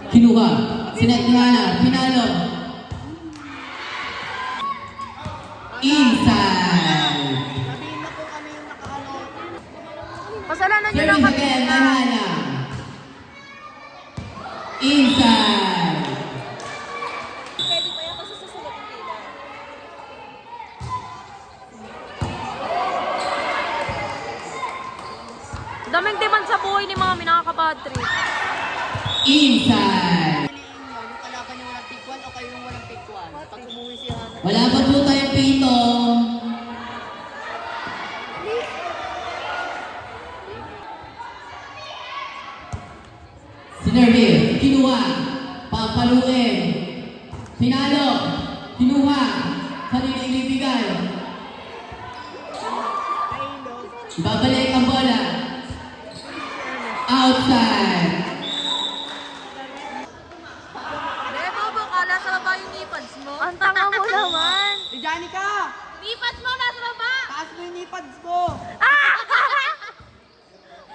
Kinuha. Sinet ni Hana. Pinalo. Inside. Sabihin na po kami yung nakaano. Kasalanan nyo lang Service kami again, nila. Hana. Inside. Pwede pa yan kasi susunod yung pila. Daming demand sa buhay ni Mami, nakaka-bad trip. Inside. Piliin nyo, yung kalaban yung walang pick 1 o kayo yung walang pick 1. Pag umuwi si Hana. Wala pa po tayong pito. Sinervice. Kinuha. Papaluin. Pinalo. Kinuha. Kanina ibibigay. Babalik ang bola. Outside. Eh, Bobo, kala sa baba yung nipads mo. Ang tanga mo naman. Si Janica! Nipads mo, nasa baba! Taas mo yung nipads mo!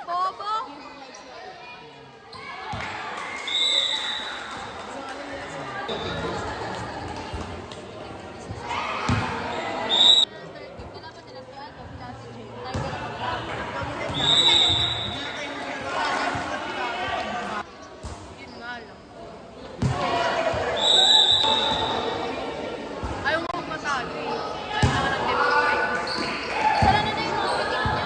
Bobo! Ayaw mo magpasali. Ayaw naman ang debate. Sala na yung mga pitik niya.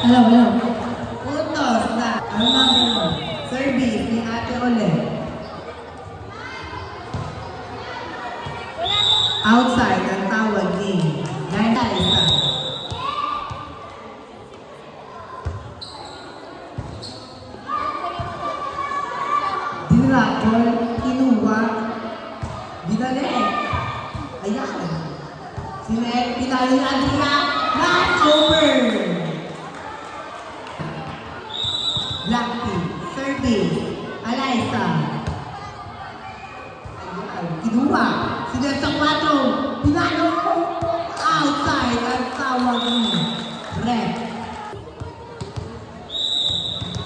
Hello. Puntos na ang number 1. Service ni Ate Ole. Outside ang tawag ni Naina Isa. Dinrakol, kinuha, binalik. Ayan. Sinek, pinalo ni Adria. Not over. Blackpink, service, Alaysa. Ayan, kinuha. Sinet sa 4. Pinalo. Outside ang tawag ni Rep.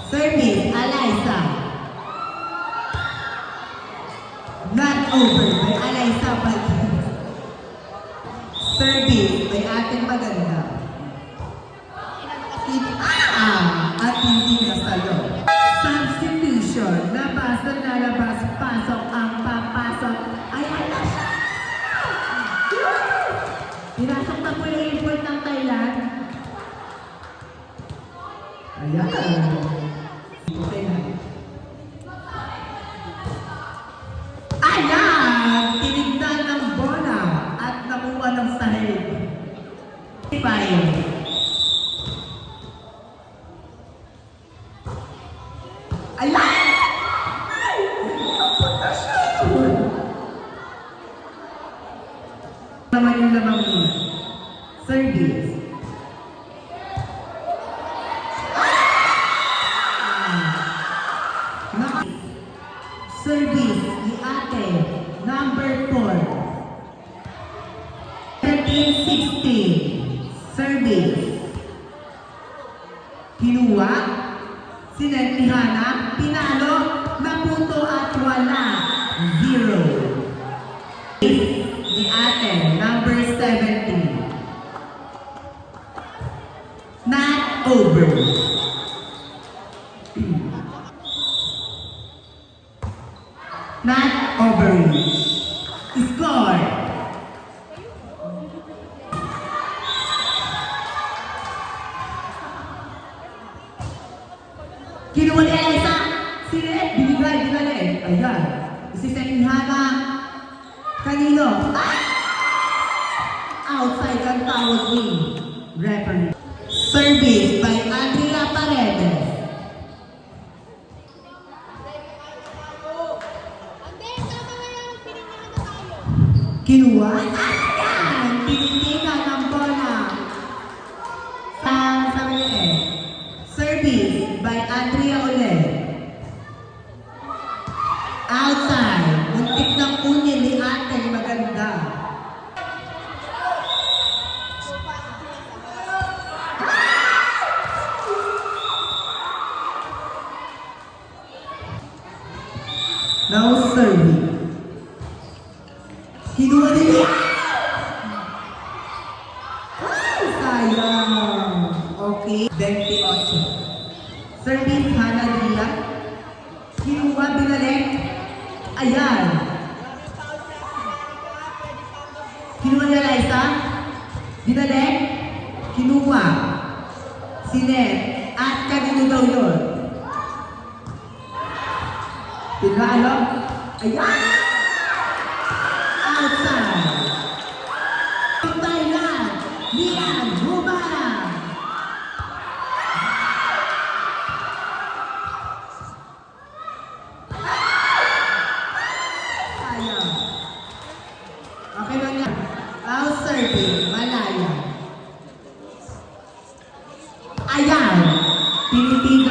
Service, Alaysa. Not over by Alaysa Balkan. Service by ating maganda. At hindi nasalo. Substitution. Nabasa, nalabas, pasok, ang papasok. Ayan na siya! Pinasok na po yung import ng Thailand. Ayan. Okay na. Ayan! Tinignan ng bola at nakuha ng sahig. Fire. Ayan! Ay! Napunta siya! Naman yung lamang nila. Service. Service ni ate, number 4. 13-16. Service. Kinuha. Sinet ni Hana. Pinalo. Naputo at wala. 0. Ni ate, number 17. Not over. Not over. Score. Kinuha ni Eliza. Si Red, binigay. Ayan. Isiset ni Hana. Kanino? Ah! Outside ang tawag ni referee. Service by Andrea Paredes. Kinuha? Ayan! Pinipigan ng bola. Sa maliit. Service by Andrea ulit. Outside. Muntik ng kunin ni ate. Maganda. Now serving. Kinuha nila. Ay, sayang. Okay. 28. Service Hana Dia. Kinuha, binalik. Ayan. Kinuha ni Eliza. Binalik. Kinuha. Sinet. At kanino daw yun? Pinalo. Ayan. Outside. Thailand. Lian Humara. Sayang. Okay lang yan. Outside. Malaya. Ayan. Pinipigan